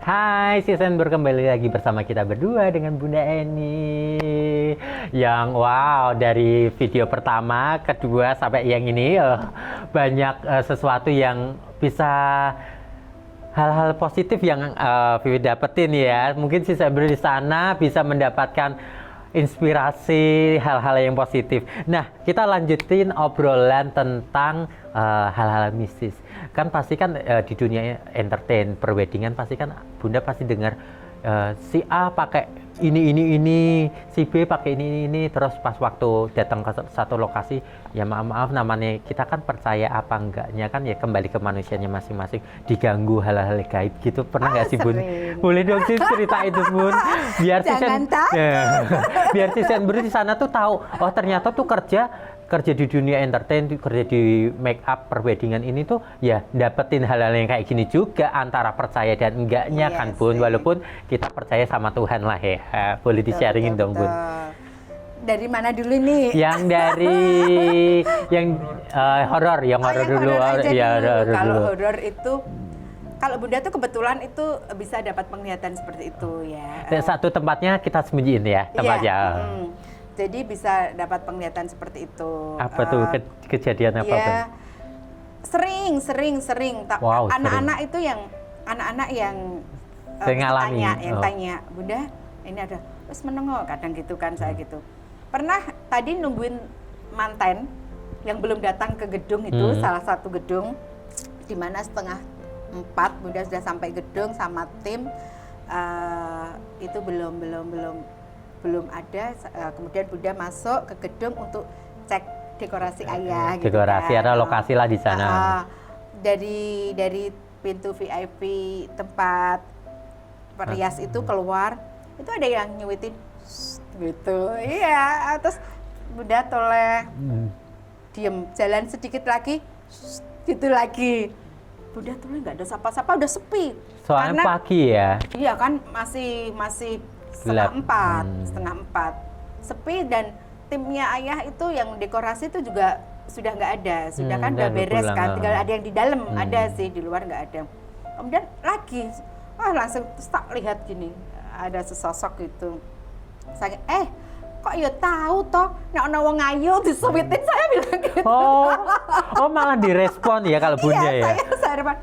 Hai, Season kembali lagi bersama kita berdua dengan Bunda Eni. Yang wow, dari video pertama, kedua sampai yang ini banyak sesuatu yang bisa hal-hal positif yang Vivi dapetin ya. Mungkin Season di sana bisa mendapatkan inspirasi hal-hal yang positif. Nah, kita lanjutin obrolan tentang hal-hal mistis. Kan pasti kan di dunia entertain, perweddingan pasti kan Bunda pasti dengar si A pakai ini, si B pakai ini, terus pas waktu datang ke satu lokasi, ya maaf namanya kita kan percaya apa enggaknya kan ya kembali ke manusianya masing-masing, diganggu hal-hal gaib gitu. Pernah nggak sih Bun? Boleh dong sih cerita itu Bun, biar biar si Senbri di sana tuh tahu, oh ternyata tuh kerja di dunia entertain, kerja di make up perweddingan ini tuh ya dapetin hal-hal yang kayak gini juga, antara percaya dan enggaknya kan Bun, walaupun kita percaya sama Tuhan lah ya. Boleh di-sharingin dong Bun. Dari mana dulu nih? Yang dari yang horor, yang horor dulu. Kalau horor itu, kalau Bunda tuh kebetulan itu bisa dapat penglihatan seperti itu ya. Satu tempatnya kita sembunyiin ya, tempatnya. Jadi bisa dapat penglihatan seperti itu. Apa tuh kejadian apa Bun? Sering. Wow, anak-anak itu yang ngalami. Tanya, Bunda, ini ada terus menengok kadang gitu kan saya gitu. Pernah tadi nungguin manten yang belum datang ke gedung itu, salah satu gedung di mana 3:30 Bunda sudah sampai gedung sama tim, itu belum ada. Kemudian Bunda masuk ke gedung untuk cek dekorasi ayah. Dekorasi gitu kan. ada lokasi lah di sana. Dari pintu VIP tempat perias itu keluar, itu ada yang nyuitin gitu. Iya, terus Bunda toleh diem, jalan sedikit lagi gitu lagi. Bunda toleh nggak ada siapa-siapa, udah sepi. Soalnya pagi ya. Iya kan, masih 3:30 sepi, dan timnya ayah itu yang dekorasi itu juga sudah nggak ada, sudah kan udah beres kan, tinggal ada yang di dalam, ada sih di luar nggak ada. Kemudian lagi langsung tak lihat gini, ada sesosok gitu. Saya kok ya tahu toh, nek ana wong ayu disuwitin, saya bilang gitu. Oh malah direspon ya kalau Bunda ya. Iya, saya depan.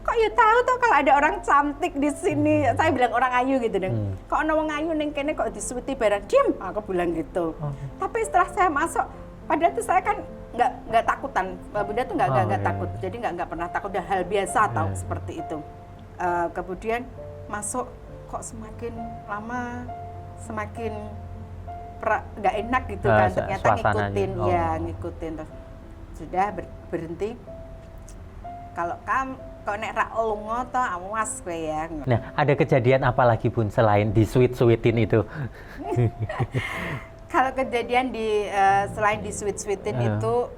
Kok ya tahu tuh kalau ada orang cantik di sini. Saya bilang orang ayu gitu deh. Kok ana wong ayu ning kene kok disuwiti barang, diem, aku bilang gitu. Tapi setelah saya masuk, padahal tuh saya kan nggak takutan. Bunda tuh nggak takut. Jadi nggak pernah takut, udah hal biasa tahu seperti itu. Kemudian masuk, kok semakin lama semakin nggak enak gitu kan. Ternyata ngikutin terus. Sudah berhenti. Kalau nek ra lunga to awas kowe ya. Nah, ada kejadian apa lagi Bun selain disuit-suitin itu? Kalau kejadian selain disuit-suitin itu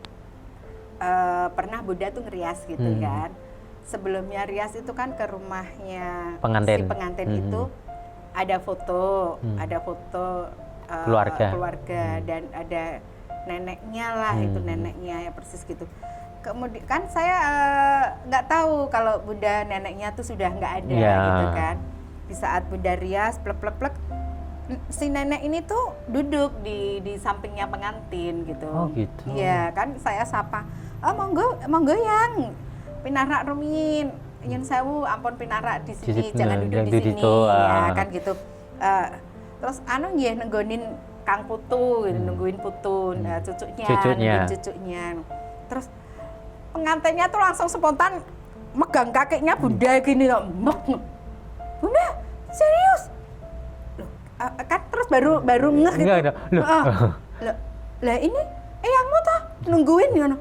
pernah Bunda tuh ngerias gitu kan. Sebelumnya rias itu kan ke rumahnya si pengantin itu ada foto, keluarga dan ada neneknya lah, itu neneknya ya persis gitu. Kemudian kan saya nggak tahu kalau Bunda neneknya tuh sudah nggak ada gitu kan. Di saat Bunda rias plek si nenek ini tuh duduk di sampingnya pengantin gitu. Oh gitu. Iya kan, saya sapa, monggo yang pinarak rumiyin, nyun sewu, ampun pinarak di sini, jangan duduk di sini, ya kan gitu. Terus nggih nenggonin Kang Putu, nungguin Putu, cucunya. Terus pengantinnya tuh langsung spontan megang kakinya Bunda gini loh, Bunda serius? Loh, kan terus baru ngeh gitu. Lah ini eyangmu toh nungguin ngono.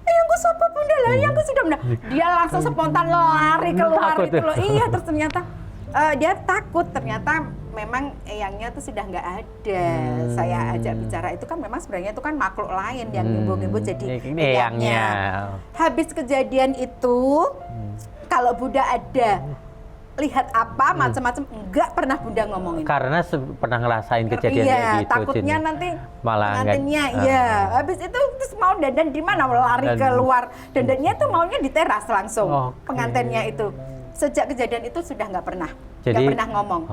Eyangku sapa Bunda? Lah eyangku sudah Bunda. Dia langsung spontan lari keluar itu loh. Iya, terus ternyata dia takut, ternyata memang eyangnya tuh sudah nggak ada. Saya ajak bicara, itu kan memang sebenarnya itu kan makhluk lain yang ngimbu-ngimbu jadi eyangnya. Habis kejadian itu, kalau Bunda ada lihat apa macam-macam, enggak pernah Bunda ngomongin. Karena pernah ngerasain kejadian kayak gitu. Takutnya nanti malah pengantinnya, habis itu terus mau dandan di mana, lari keluar. Dandannya tuh maunya di teras langsung, pengantinnya itu. sejak kejadian itu sudah nggak pernah ngomong.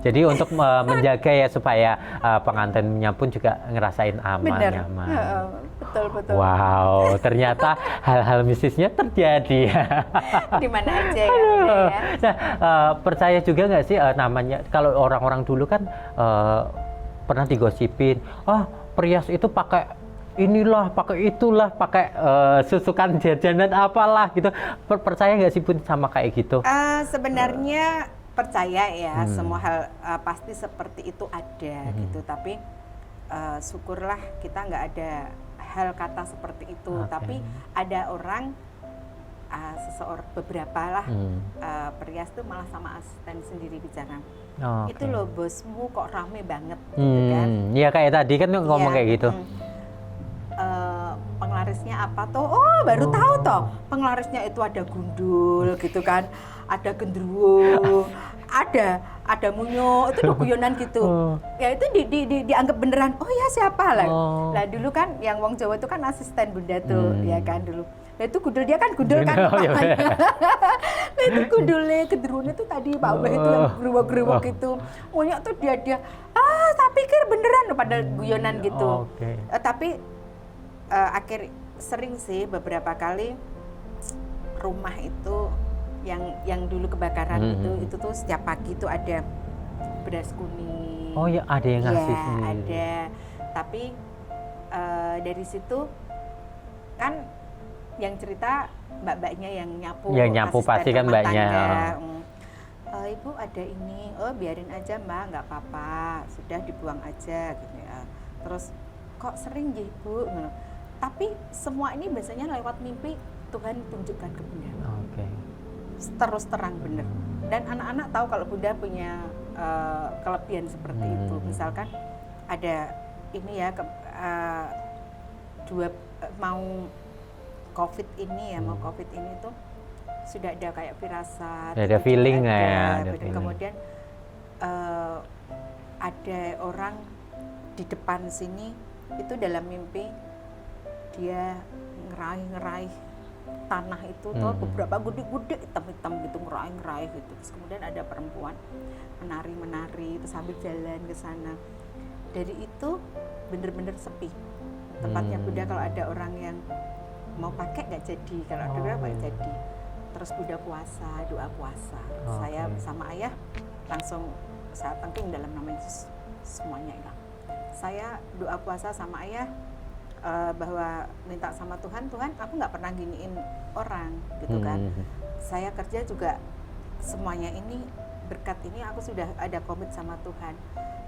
Jadi untuk menjaga ya supaya pengantinnya pun juga ngerasain aman, Bener. nyaman. Betul. Wow, ternyata hal-hal mistisnya terjadi. Di mana aja ya. Bunda, ya. Nah, percaya juga nggak sih namanya kalau orang-orang dulu kan pernah digosipin, perias itu pakai inilah, pakai itulah, pakai susukan jajanan apalah gitu. Percaya nggak sih Bun sama kayak gitu? Sebenarnya percaya ya, semua hal pasti seperti itu ada gitu. Tapi syukurlah kita nggak ada hal kata seperti itu. Tapi ada orang beberapa lah perias tuh malah sama asisten sendiri bicara. Itu loh bosmu kok rame banget gitu kan. Iya kayak tadi kan ngomong kayak gitu. Penglarisnya apa tuh? Baru tahu toh. Penglarisnya itu ada gundul gitu kan. Ada gendruwo, ada munyo, itu guyonan gitu. Ya itu dianggap beneran. Oh ya siapa lah. Lah dulu kan yang wong Jawa itu kan asisten Bunda tuh, ya kan dulu. Nah itu gundul dia kan gundul kan. Nah itu gundulnya, gendruwonya tuh tadi Pak Ubah itu yang gerewok-gerewok gitu. Munyo tuh dia tak pikir beneran loh pada guyonan gitu. Tapi akhir sering sih beberapa kali rumah itu yang dulu kebakaran itu tuh setiap pagi tuh ada beras kuning. Oh ya ada yang ngasih sendiri. Ada. Tapi dari situ kan yang cerita mbak-mbaknya yang nyapu. Yang nyapu pasti kan mbaknya. Ibu ada ini, biarin aja Mbak, nggak apa-apa, sudah dibuang aja gitu ya. Terus kok sering ya Ibu? Tapi semua ini biasanya lewat mimpi Tuhan tunjukkan ke Bunda. Terus terang bener. Dan anak-anak tahu kalau Bunda punya kelebihan seperti itu. Misalkan ada ini ya mau COVID ini tuh sudah ada kayak firasat. Ada feeling ya. Kemudian ada orang di depan sini itu dalam mimpi dia ngeraih tanah itu tuh beberapa gede-gede hitam-hitam gitu ngeraih gitu. Terus kemudian ada perempuan menari terus sambil jalan ke sana. Dari itu bener-bener sepi tempatnya Bunda. Kalau ada orang yang mau pakai nggak jadi, kalau ada orang nggak jadi. Terus Bunda puasa, doa puasa. Saya sama ayah langsung saya tengking dalam nama Yesus semuanya hilang. Saya doa puasa sama ayah bahwa minta sama Tuhan aku nggak pernah giniin orang gitu kan. Saya kerja juga semuanya ini berkat ini aku sudah ada komit sama Tuhan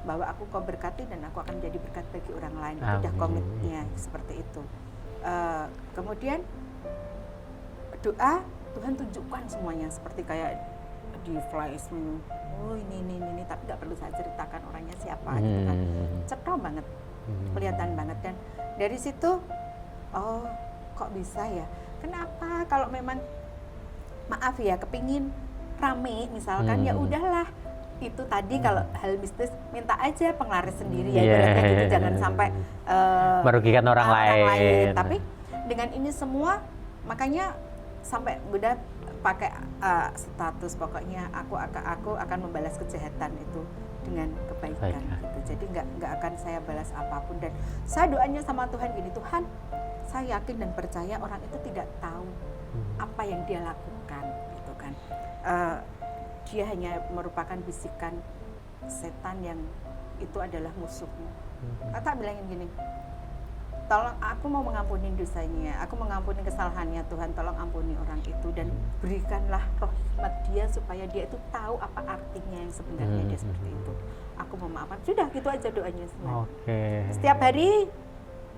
bahwa aku kau berkati dan aku akan jadi berkat bagi orang lain. Itu udah komitnya seperti itu. Kemudian doa Tuhan tunjukkan semuanya seperti kayak di flash ini tapi nggak perlu saya ceritakan orangnya siapa gitu kan. Cetro banget, kelihatan banget. Dan dari situ kok bisa ya, kenapa kalau memang maaf ya kepingin rame misalkan ya udahlah itu tadi kalau hal mistis minta aja penglaris sendiri ya ibaratnya gitu, jangan sampai merugikan orang lain. Tapi dengan ini semua makanya sampai udah pakai status pokoknya aku akan membalas kejahatan itu dengan kebaikan gitu. Jadi nggak akan saya balas apapun. Dan saya doanya sama Tuhan gini, Tuhan saya yakin dan percaya orang itu tidak tahu apa yang dia lakukan gitu kan. Dia hanya merupakan bisikan setan yang itu adalah musuhmu. Tak bilangin gini, tolong aku mau mengampuni dosanya, aku mengampuni kesalahannya Tuhan, tolong ampuni orang itu dan berikanlah rahmat dia supaya dia itu tahu apa artinya yang sebenarnya dia seperti itu. Aku mau maafkan, sudah gitu aja doanya semua. Setiap hari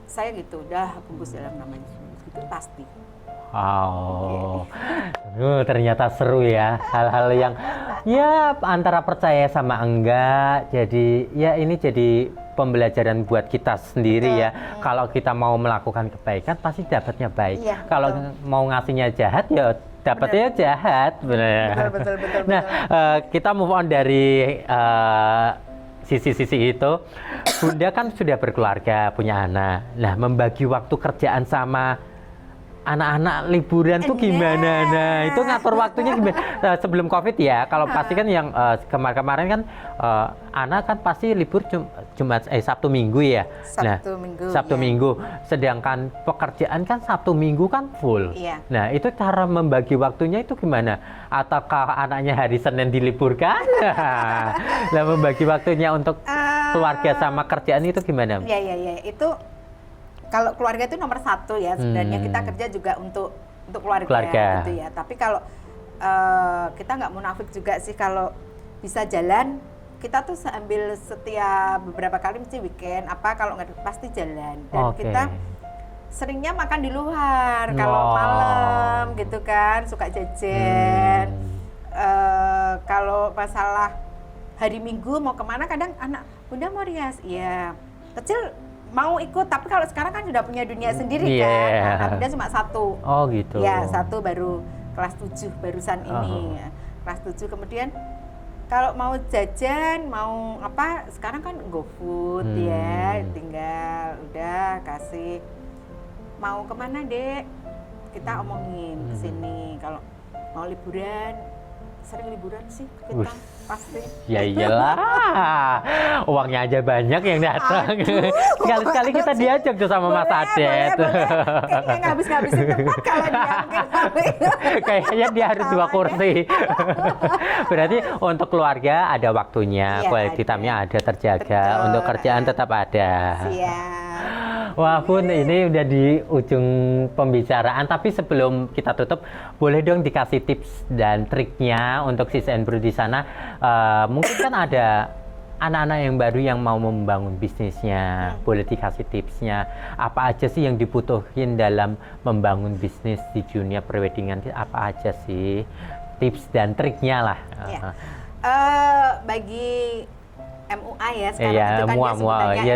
saya gitu, udah bungkus dalam nama Yesus, itu pasti. Wow, ternyata seru ya, hal-hal yang ya antara percaya sama enggak. Jadi ya ini jadi pembelajaran buat kita sendiri ya. Kalau kita mau melakukan kebaikan pasti dapatnya baik. Kalau mau ngasihnya jahat ya dapatnya jahat, benar. Betul. Nah, kita move on dari sisi-sisi itu. Bunda kan sudah berkeluarga, punya anak. Nah, membagi waktu kerjaan sama anak-anak liburan tuh gimana? Nah, itu ngatur waktunya gimana? Sebelum COVID ya, kalau pasti kan yang kemarin-kemarin kan anak kan pasti libur Sabtu Minggu ya. Sabtu Minggu. Sedangkan pekerjaan kan Sabtu Minggu kan full. Iya. Nah, itu cara membagi waktunya itu gimana? Ataukah anaknya hari Senin diliburkan? Nah, membagi waktunya untuk keluarga sama kerjaan itu gimana? Iya. Itu kalau keluarga itu nomor satu ya, sebenarnya kita kerja juga untuk keluarga gitu ya. Tapi kalau kita nggak munafik juga sih, kalau bisa jalan, kita tuh sambil setiap beberapa kali mesti weekend, kalau nggak pasti jalan. Dan kita seringnya makan di luar, kalau malam gitu kan, suka jajan. Kalau masalah hari Minggu mau kemana, kadang anak, Bunda mau rias, iya. Kecil mau ikut, tapi kalau sekarang kan sudah punya dunia sendiri kan. Nah, Bunda cuma satu. Oh gitu. Ya, satu baru kelas 7 barusan ini. Kelas 7 kemudian kalau mau jajan, mau apa, sekarang kan GoFood ya, tinggal udah kasih mau kemana Dek, kita omongin ke sini. Kalau mau liburan, sering liburan sih kita pasti. Ya iyalah, uangnya aja banyak yang datang. Sekali-sekali kita diajak tuh sama Mas Adet. Kayaknya ngabis-ngabisin tempat kalau dia mungkin. Kayaknya dia harus 2 kursi. Berarti untuk keluarga ada waktunya, quality time-nya ada terjaga. Betul. Untuk kerjaan tetap ada. Siap. Wah Bun, ini udah di ujung pembicaraan, tapi sebelum kita tutup, boleh dong dikasih tips dan triknya untuk Sis and Bro di sana. Mungkin kan ada anak-anak yang baru yang mau membangun bisnisnya, boleh dikasih tipsnya. Apa aja sih yang dibutuhin dalam membangun bisnis di dunia preweddingan? Apa aja sih tips dan triknya lah? Bagi MUA ya sekarang itu kan dia sebutannya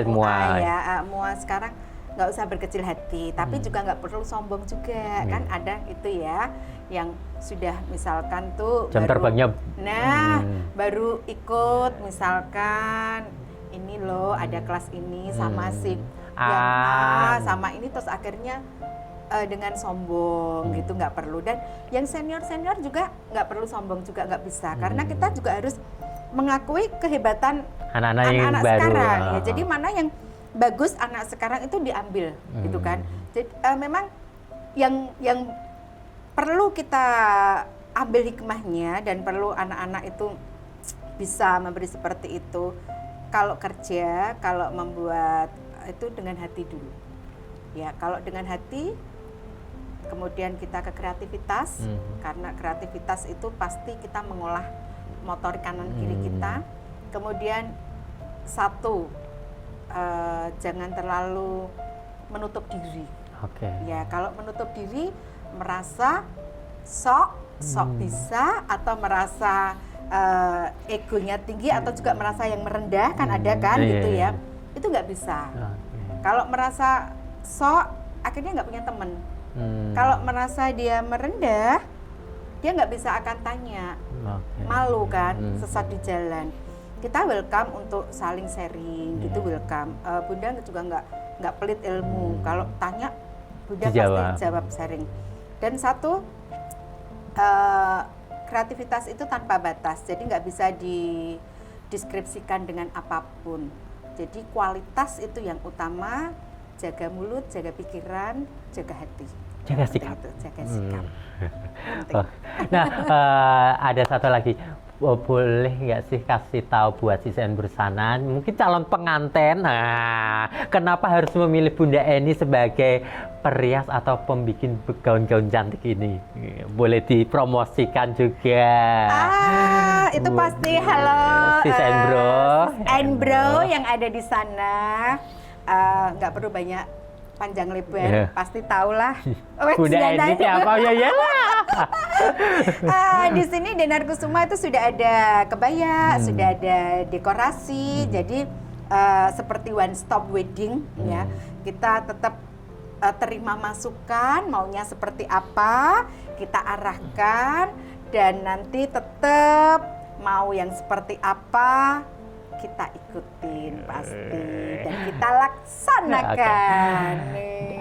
MUA sekarang nggak usah berkecil hati, tapi juga nggak perlu sombong juga. Kan ada itu ya yang sudah misalkan tuh jam terbangnya baru ikut misalkan ini loh ada kelas ini sama si yang A sama ini, terus akhirnya dengan sombong gitu, nggak perlu. Dan yang senior juga nggak perlu sombong juga, nggak bisa, karena kita juga harus mengakui kehebatan anak-anak sekarang ya. Jadi mana yang bagus anak sekarang itu diambil gitu kan. Jadi memang yang perlu kita ambil hikmahnya dan perlu anak-anak itu bisa memberi seperti itu. Kalau kerja, kalau membuat itu dengan hati dulu. Ya, kalau dengan hati, kemudian kita ke kreativitas, karena kreativitas itu pasti kita mengolah motor kanan kiri kita. Kemudian jangan terlalu menutup diri. Ya, kalau menutup diri merasa sok bisa, atau merasa egonya tinggi, atau juga merasa yang merendah kan ada kan gitu ya. Itu nggak bisa. Kalau merasa sok, akhirnya nggak punya teman. Kalau merasa dia merendah, dia nggak bisa akan tanya, malu kan, sesat di jalan. Kita welcome untuk saling sharing, gitu welcome. Bunda juga nggak pelit ilmu. Kalau tanya, Bunda pasti jawab sharing. Dan satu, kreativitas itu tanpa batas, jadi nggak bisa dideskripsikan dengan apapun. Jadi kualitas itu yang utama, jaga mulut, jaga pikiran, jaga hati. Jaga sikap. Jaga sikap. Nah, ada satu lagi. Boleh nggak sih kasih tahu buat Sis and Bro sana, mungkin calon pengantin, kenapa harus memilih Bunda Eni sebagai perias atau pembikin gaun-gaun cantik ini? Boleh dipromosikan juga. Itu pasti halo Sis and Bro yang ada di sana. Nggak perlu banyak panjang lebar, pasti tahulah. Bunda Eni siapa? Ya. Di sini Denar Kusuma itu sudah ada kebaya, sudah ada dekorasi, jadi seperti one stop wedding ya. Kita tetap terima masukan, maunya seperti apa, kita arahkan, dan nanti tetap mau yang seperti apa kita ikutin pasti, dan kita laksanakan.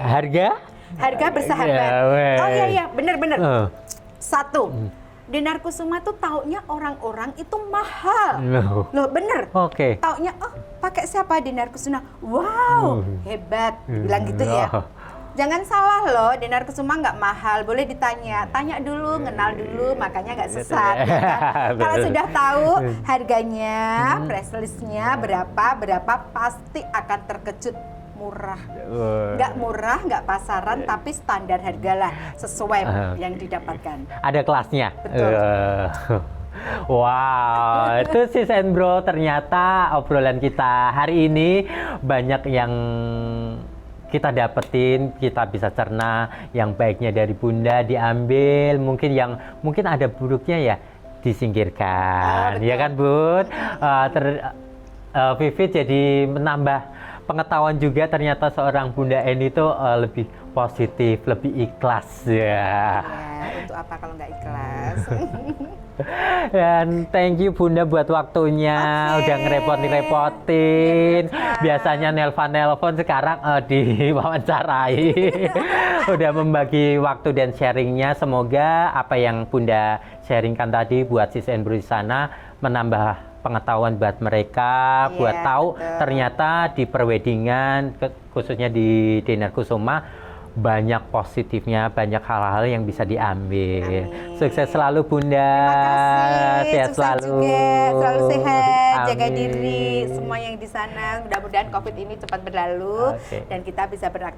Harga? Harga bersahabat. Ya, weh. Oh iya, bener-bener. Eh. Satu, Dinar Kusuma tuh taunya orang-orang itu mahal. Loh bener. Oke. Taunya, oh pakai siapa Dinar Kusuma? Wow, hebat. Bilang gitu ya. Oh. Jangan salah loh, Dinar Kusuma nggak mahal. Boleh ditanya, tanya dulu, kenal dulu, makanya nggak sesat. Ya kan? Kalau Betul. sudah tahu harganya, price list-nya berapa, pasti akan terkejut. Murah. Nggak murah, nggak pasaran, tapi standar harga lah, sesuai yang didapatkan. Ada kelasnya. Betul. Wow, itu sis and bro, ternyata obrolan kita hari ini banyak yang kita dapetin, kita bisa cerna, yang baiknya dari Bunda diambil, mungkin ada buruknya ya disingkirkan, ya kan Bun? Vivit jadi menambah pengetahuan juga, ternyata seorang Bunda Eni itu lebih positif, lebih ikhlas ya. Ya, untuk apa kalau nggak ikhlas? Dan thank you Bunda buat waktunya, udah ngerepotin. Biasanya nelpon, sekarang diwawancarai. Udah membagi waktu dan sharingnya. Semoga apa yang Bunda sharingkan tadi buat sis and bro di sana menambah pengetahuan buat mereka, buat tahu ternyata di perweddingan, khususnya di Dinar Kusuma, banyak positifnya, banyak hal-hal yang bisa diambil. Amin. Sukses selalu Bunda. Terima kasih. Sehat Sukses selalu. juga. Selalu sehat, jaga Amin. diri. Semua yang di sana, mudah-mudahan COVID ini cepat berlalu dan kita bisa beraktivitas